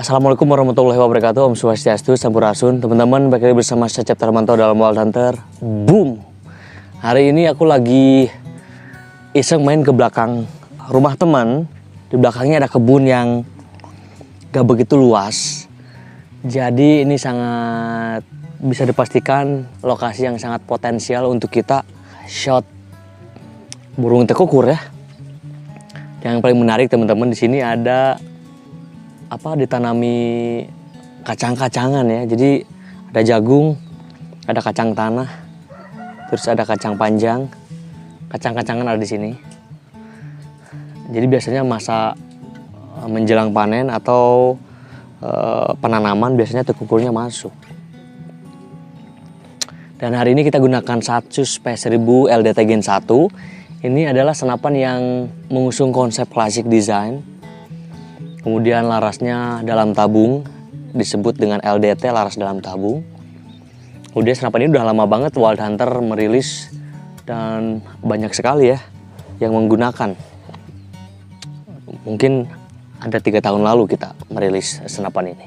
Assalamualaikum warahmatullahi wabarakatuh. Om Swastiastu, Sampurasun. Teman-teman, balik lagi bersama saya Cep Tarmanto dalam Wild Hunter. Boom! Hari ini aku lagi iseng main ke belakang rumah teman. Di belakangnya ada kebun yang gak begitu luas. Jadi ini sangat bisa dipastikan lokasi yang sangat potensial untuk kita shot burung tekukur ya. Yang paling menarik teman-teman, di sini ada ditanami kacang-kacangan ya. Jadi ada jagung, ada kacang tanah, terus ada kacang panjang. Kacang-kacangan ada di sini. Jadi biasanya masa menjelang panen atau penanaman biasanya tekukurnya masuk. Dan hari ini kita gunakan Satsus P1000 LDT Gen 1. Ini adalah senapan yang mengusung konsep klasik design. Kemudian larasnya dalam tabung, disebut dengan LDT, laras dalam tabung. Kemudian senapan ini udah lama banget Wild Hunter merilis dan banyak sekali ya yang menggunakan. Mungkin ada 3 tahun lalu kita merilis senapan ini.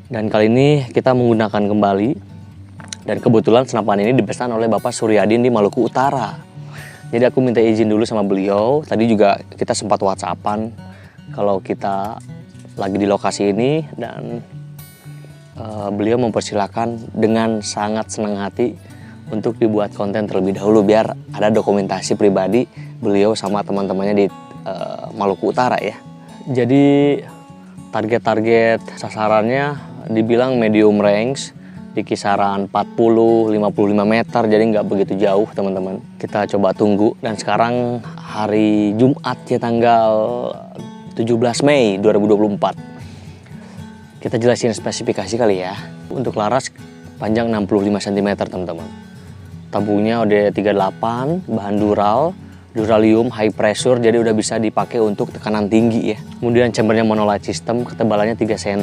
Dan kali ini kita menggunakan kembali. Dan kebetulan senapan ini dipesan oleh Bapak Suryadin di Maluku Utara. Jadi aku minta izin dulu sama beliau. Tadi juga kita sempat WhatsAppan kalau kita lagi di lokasi ini, dan beliau mempersilahkan dengan sangat senang hati untuk dibuat konten terlebih dahulu biar ada dokumentasi pribadi beliau sama teman-temannya di Maluku Utara ya. Jadi target-target sasarannya dibilang medium range di kisaran 40-55 meter, jadi nggak begitu jauh teman-teman. Kita coba tunggu, dan sekarang hari Jumat ya, tanggal 17 Mei 2024. Kita jelasin spesifikasi kali ya. Untuk laras panjang 65 cm teman-teman. Tabungnya OD38, bahan duralium high pressure, jadi udah bisa dipakai untuk tekanan tinggi ya. Kemudian chambernya monolight system, ketebalannya 3 cm.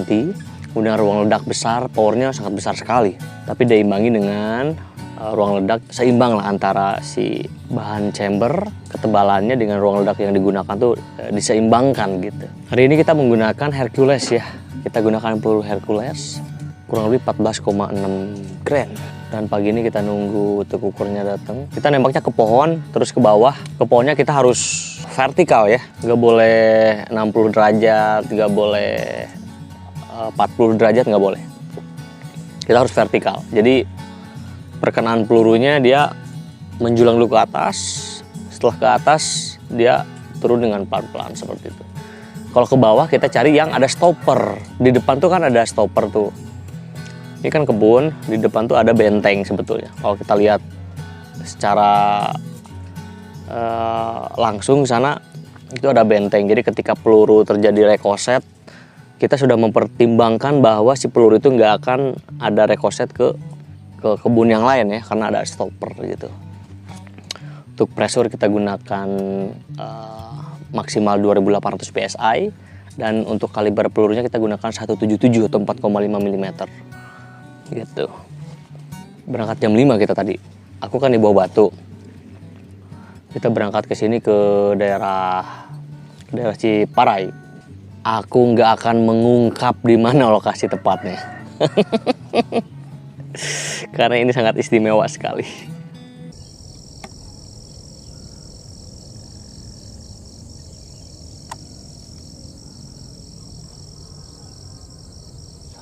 Kemudian ruang ledak besar, powernya sangat besar sekali. Tapi diimbangi dengan ruang ledak seimbang lah antara si bahan chamber, ketebalannya dengan ruang ledak yang digunakan tuh diseimbangkan gitu. Hari ini kita menggunakan Hercules ya. Kita gunakan peluru Hercules kurang lebih 14,6 grain. Dan pagi ini kita nunggu tekukurnya datang. Kita nembaknya ke pohon, terus ke bawah. Ke pohonnya kita harus vertikal ya. Nggak boleh 60 derajat, nggak boleh 40 derajat, nggak boleh. Kita harus vertikal. Jadi perkenaan pelurunya dia menjulang dulu ke atas. Setelah ke atas dia turun dengan pelan-pelan seperti itu. Kalau ke bawah kita cari yang ada stopper. Di depan tuh kan ada stopper tuh. Ini kan kebun, di depan tuh ada benteng sebetulnya. Kalau kita lihat secara langsung sana itu ada benteng. Jadi ketika peluru terjadi rekoset, kita sudah mempertimbangkan bahwa si peluru itu nggak akan ada rekoset ke kebun yang lain ya, karena ada stopper gitu. Untuk pressure kita gunakan maksimal 2800 PSI, dan untuk kaliber pelurunya kita gunakan 177 atau 4,5 mm gitu. Berangkat jam 5 kita tadi. Aku kan di Bawah Batu. Kita berangkat ke sini ke daerah Ciparai. Aku nggak akan mengungkap di mana lokasi tepatnya. Karena ini sangat istimewa sekali.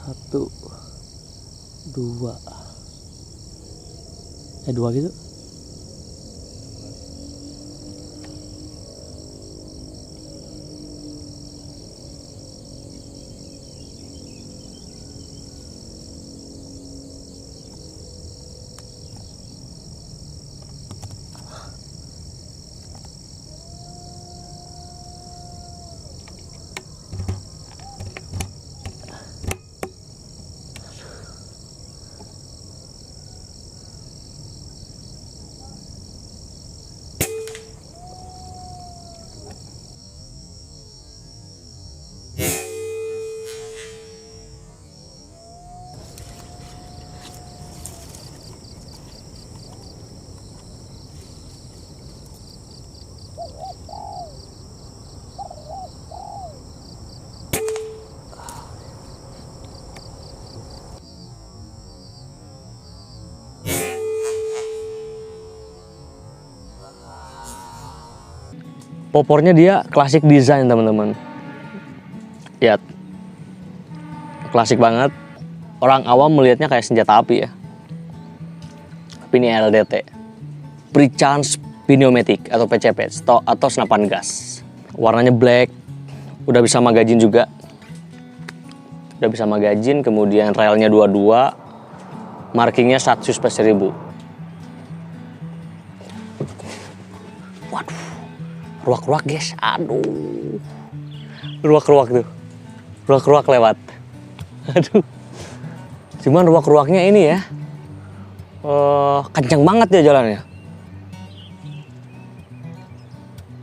Satu, dua, dua gitu. Popornya dia klasik desain teman-teman. Lihat, klasik banget. Orang awam melihatnya kayak senjata api ya. Tapi ini LDT, pre-charge pneumatic atau PCP atau senapan gas. Warnanya black, udah bisa magazine juga. Udah bisa magazine, kemudian relnya 22, markingnya 100/1000. Waduh, ruak-ruak guys, aduh, ruak-ruak tuh, ruak-ruak lewat, aduh. Cuman ruak-ruaknya ini ya, kencang banget ya jalannya.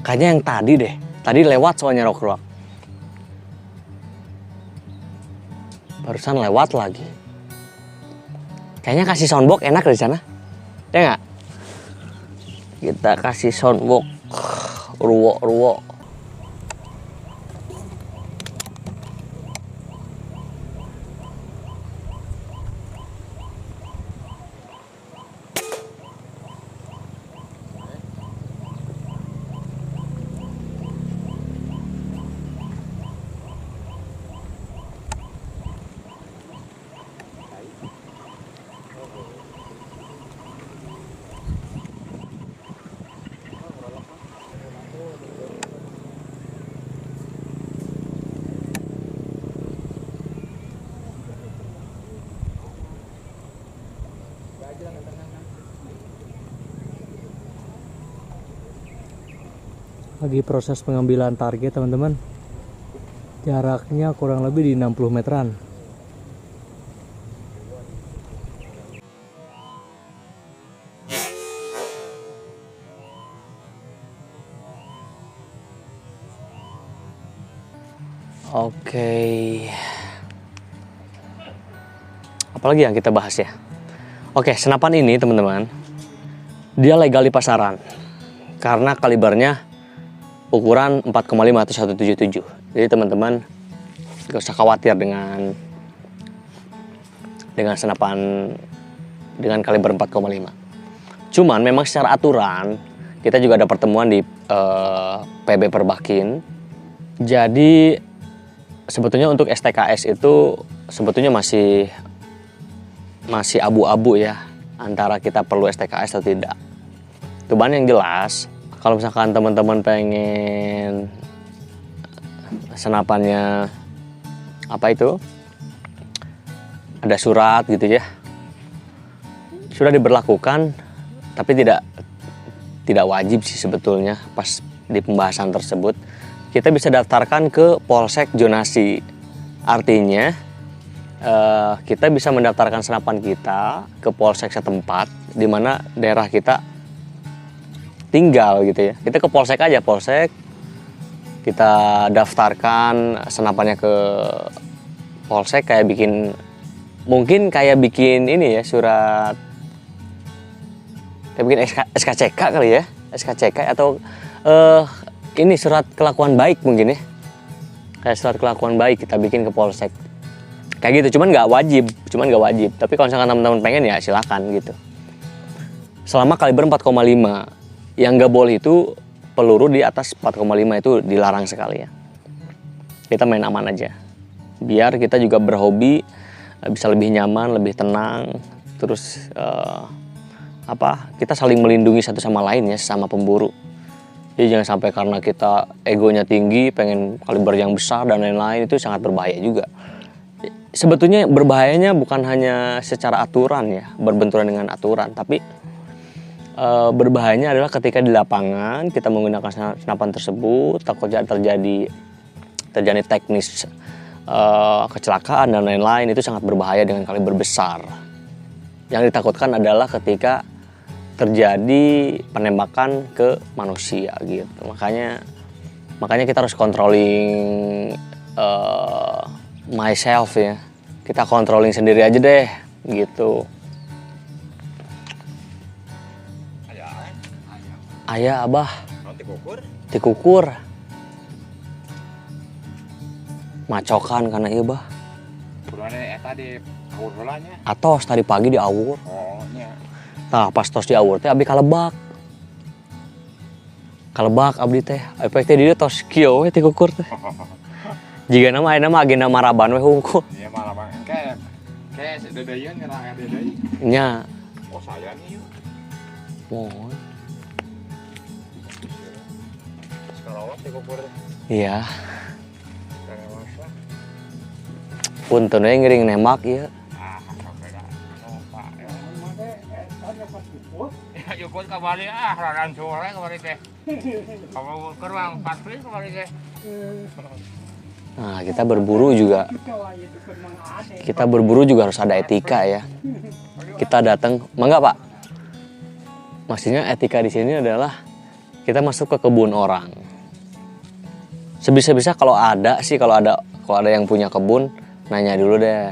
Kayaknya yang tadi deh, tadi lewat soalnya ruak-ruak. Barusan lewat lagi. Kayaknya kasih soundbox enak di sana, ya nggak? Kita kasih soundbox, ruwok-ruwok. Lagi proses pengambilan target teman-teman. Jaraknya kurang lebih di 60 meteran. Oke. Apalagi yang kita bahas ya? Oke, senapan ini teman-teman, dia legal di pasaran karena kalibernya ukuran 4,5 atau 177. Jadi teman-teman gak usah khawatir dengan senapan dengan kaliber 4,5. Cuman memang secara aturan kita juga ada pertemuan di PB Perbakin. Jadi sebetulnya untuk STKS itu sebetulnya masih abu-abu ya, antara kita perlu STKS atau tidak. Cuman yang jelas, kalau misalkan teman-teman pengen senapannya apa itu, ada surat gitu ya, sudah diberlakukan, tapi tidak wajib sih sebetulnya. Pas di pembahasan tersebut kita bisa daftarkan ke Polsek Zonasi. Artinya kita bisa mendaftarkan senapan kita ke polsek setempat di mana daerah kita tinggal gitu ya. Kita ke polsek aja, polsek kita daftarkan senapannya ke polsek, kayak mungkin bikin ini ya, surat kayak bikin SKCK kali ya, SKCK atau ini surat kelakuan baik mungkin ya, kayak surat kelakuan baik kita bikin ke polsek. Kayak gitu, cuman nggak wajib. Tapi kalau misalkan teman-teman pengen ya silakan gitu. Selama kaliber 4,5, yang nggak boleh itu peluru di atas 4,5 itu dilarang sekali ya. Kita main aman aja. Biar kita juga berhobi bisa lebih nyaman, lebih tenang. Terus kita saling melindungi satu sama lain ya, sama pemburu. Jadi jangan sampai karena kita egonya tinggi, pengen kaliber yang besar dan lain-lain, itu sangat berbahaya juga. Sebetulnya berbahayanya bukan hanya secara aturan ya, berbenturan dengan aturan, tapi berbahayanya adalah ketika di lapangan kita menggunakan senapan tersebut, takutnya terjadi teknis kecelakaan dan lain-lain, itu sangat berbahaya dengan kaliber besar. Yang ditakutkan adalah ketika terjadi penembakan ke manusia gitu. Makanya kita harus controlling myself ya. Kita controlling sendiri aja deh gitu. Ayah abah tikukur macokan karena iya bah atos tadi pagi di awur. Nah pas tos di awur teh abi kalebak kalebak abdi teh efek teh dia tos kieu we ti kukur teh. Jika nama agenda maraban we hungkul. Iya maraban kayak dedeyeun kana aya dedeui. Nya. Oh saya nih. Mohon. Sekalawat ti kukur. Iya. Punten we ngering nembak ieu. Yukun kembali radan sore kembali teh. Kamu kerang patris kembali teh. Nah, kita berburu juga harus ada etika ya. Kita datang, mangga Pak. Maksudnya etika di sini adalah kita masuk ke kebun orang. Sebisa-bisa kalau ada yang punya kebun, nanya dulu deh.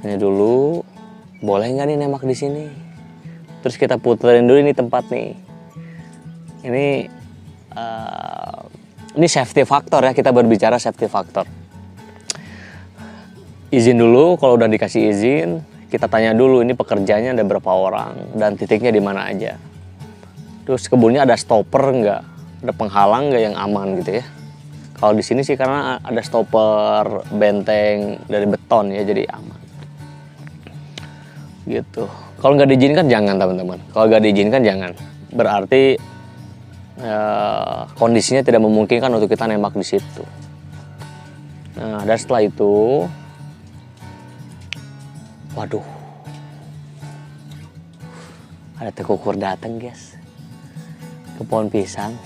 Nanya dulu, boleh nggak nih nembak di sini? Terus kita puterin dulu ini tempat nih. Ini safety factor ya, kita berbicara safety factor. Izin dulu, kalau udah dikasih izin, kita tanya dulu ini pekerjanya ada berapa orang dan titiknya di mana aja. Terus kebunnya ada stopper nggak, ada penghalang nggak yang aman gitu ya. Kalau di sini sih karena ada stopper benteng dari beton ya, jadi aman. Gitu. Kalau nggak diizinkan jangan teman-teman. Kalau nggak diizinkan jangan. Berarti kondisinya tidak memungkinkan untuk kita nembak di situ. Nah, dan setelah itu, waduh, ada tekukur datang guys ke pohon pisang.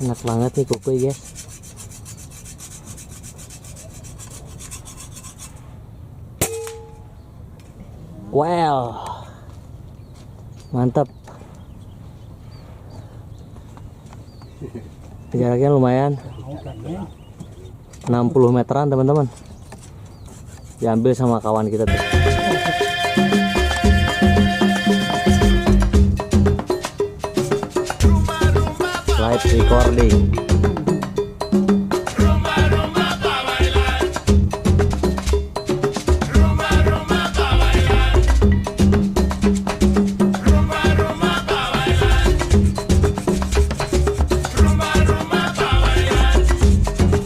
Enak banget nih kukuy guys. Wow, mantap. Jaraknya lumayan, 60 meteran teman-teman. Diambil sama kawan kita tuh. Live recording.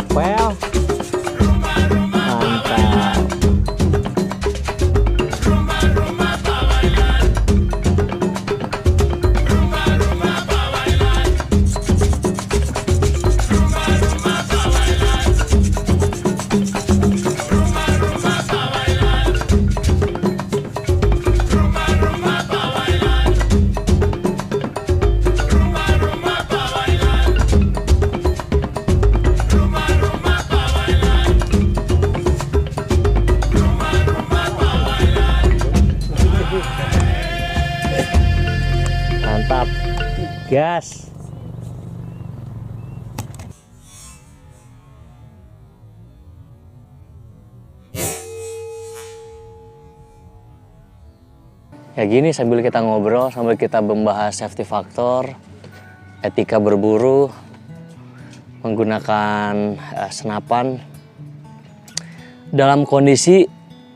Well, mantap. Mantap, gas. Ya gini, sambil kita ngobrol, sambil kita membahas safety factor, etika berburu, menggunakan senapan. Dalam kondisi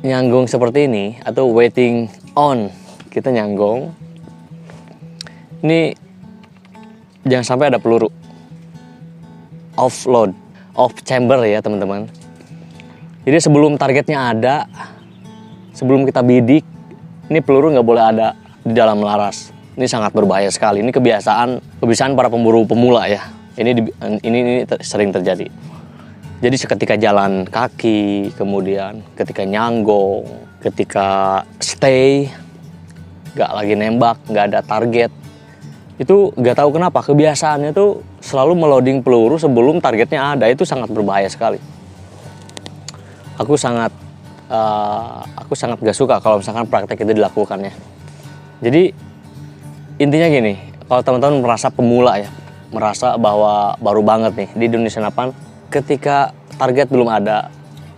nyanggung seperti ini, atau waiting on, kita nyanggung. Ini jangan sampai ada peluru offload, off chamber ya teman-teman. Jadi sebelum targetnya ada, sebelum kita bidik, ini peluru nggak boleh ada di dalam laras. Ini sangat berbahaya sekali. Ini kebiasaan para pemburu pemula ya. Ini sering terjadi. Jadi seketika jalan kaki, kemudian ketika nyanggong, ketika stay, nggak lagi nembak, nggak ada target, itu nggak tahu kenapa kebiasaannya tuh selalu meloding peluru sebelum targetnya ada. Itu sangat berbahaya sekali. Aku sangat gak suka kalau misalkan praktek itu dilakukannya. Jadi intinya gini, kalau teman-teman merasa pemula ya, merasa bahwa baru banget nih di dunia senapan, ketika target belum ada,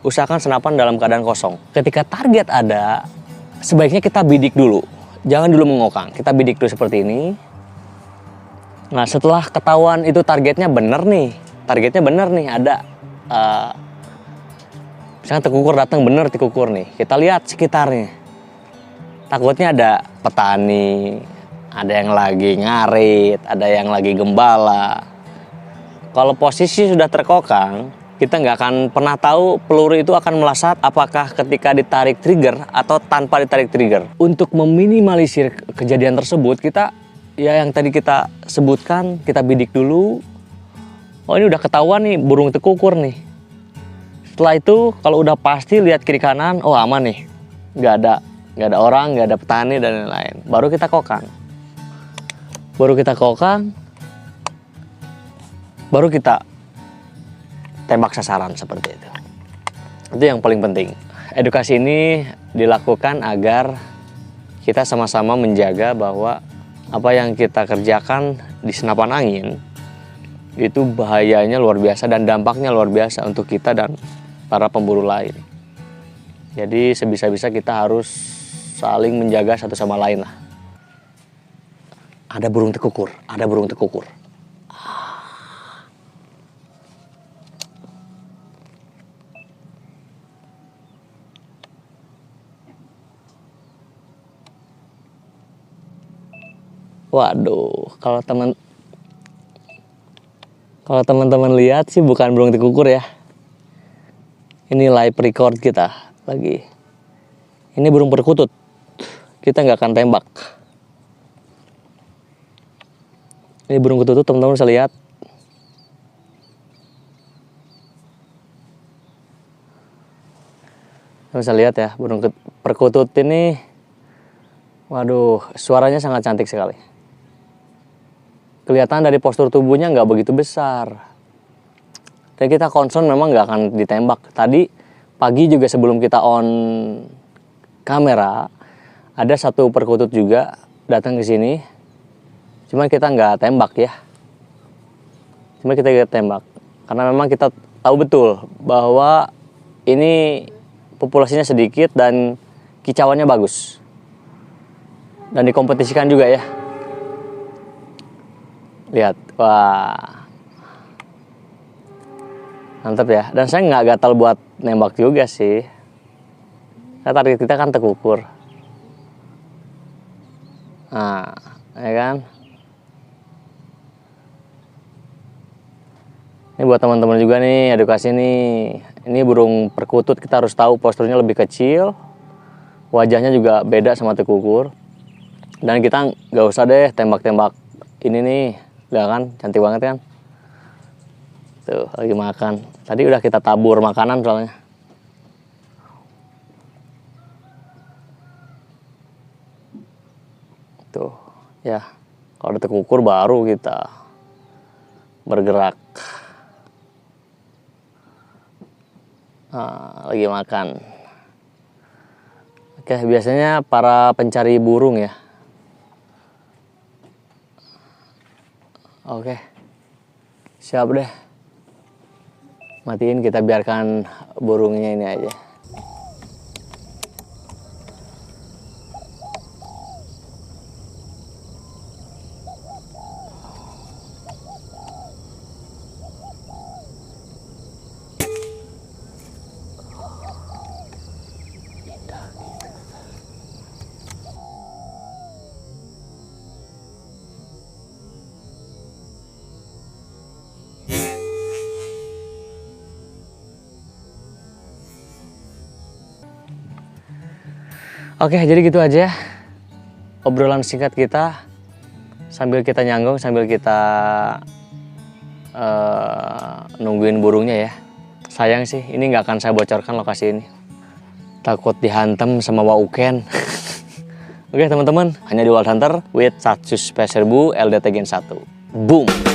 usahakan senapan dalam keadaan kosong. Ketika target ada, sebaiknya kita bidik dulu, jangan dulu mengokang. Kita bidik dulu seperti ini. Nah setelah ketahuan itu targetnya bener nih, ada Misalkan tekukur datang bener tekukur nih, kita lihat sekitarnya. Takutnya ada petani, ada yang lagi ngarit, ada yang lagi gembala. Kalau posisi sudah terkokang, kita nggak akan pernah tahu peluru itu akan melesat apakah ketika ditarik trigger atau tanpa ditarik trigger. Untuk meminimalisir kejadian tersebut, kita ya yang tadi kita sebutkan, kita bidik dulu. Oh ini udah ketahuan nih burung tekukur nih. Setelah itu kalau udah pasti lihat kiri kanan, oh aman nih, nggak ada orang, nggak ada petani dan lain-lain. Baru kita kokang, baru kita tembak sasaran seperti itu. Itu yang paling penting. Edukasi ini dilakukan agar kita sama-sama menjaga bahwa apa yang kita kerjakan di senapan angin itu bahayanya luar biasa dan dampaknya luar biasa untuk kita dan para pemburu lain. Jadi sebisa-bisa kita harus saling menjaga satu sama lain lah. Ada burung tekukur. Waduh, kalau teman-teman lihat sih bukan burung tekukur ya. Ini live record kita lagi. Ini burung perkutut. Kita nggak akan tembak. Ini burung perkutut, teman-teman bisa lihat. Bisa lihat ya, burung perkutut ini. Waduh, suaranya sangat cantik sekali. Kelihatan dari postur tubuhnya nggak begitu besar. Dan kita concern memang nggak akan ditembak. Tadi pagi juga sebelum kita on kamera, ada satu perkutut juga datang ke sini. Cuman kita nggak tembak ya. Karena memang kita tahu betul bahwa ini populasinya sedikit dan kicauannya bagus. Dan dikompetisikan juga ya. Lihat, wah. Mantap ya. Dan saya nggak gatal buat nembak juga sih. Karena target kita kan tekukur. Nah, ya kan. Ini buat teman-teman juga nih, edukasi nih. Ini burung perkutut kita harus tahu posturnya lebih kecil. Wajahnya juga beda sama tekukur. Dan kita nggak usah deh tembak-tembak ini nih. Udah kan, cantik banget kan. Tuh, lagi makan. Tadi udah kita tabur makanan soalnya. Tuh, ya. Kalau udah tekukur baru kita bergerak. Nah, lagi makan. Oke, biasanya para pencari burung ya. Oke. Siap deh. Matiin, kita biarkan burungnya ini aja. Oke, jadi gitu aja obrolan singkat kita sambil kita nyanggung, sambil kita nungguin burungnya ya. Sayang sih, ini nggak akan saya bocorkan lokasi ini. Takut dihantam sama wauken. Oke teman-teman, hanya di Wild Hunter with 100 Serbu LDT Gen 1. Boom!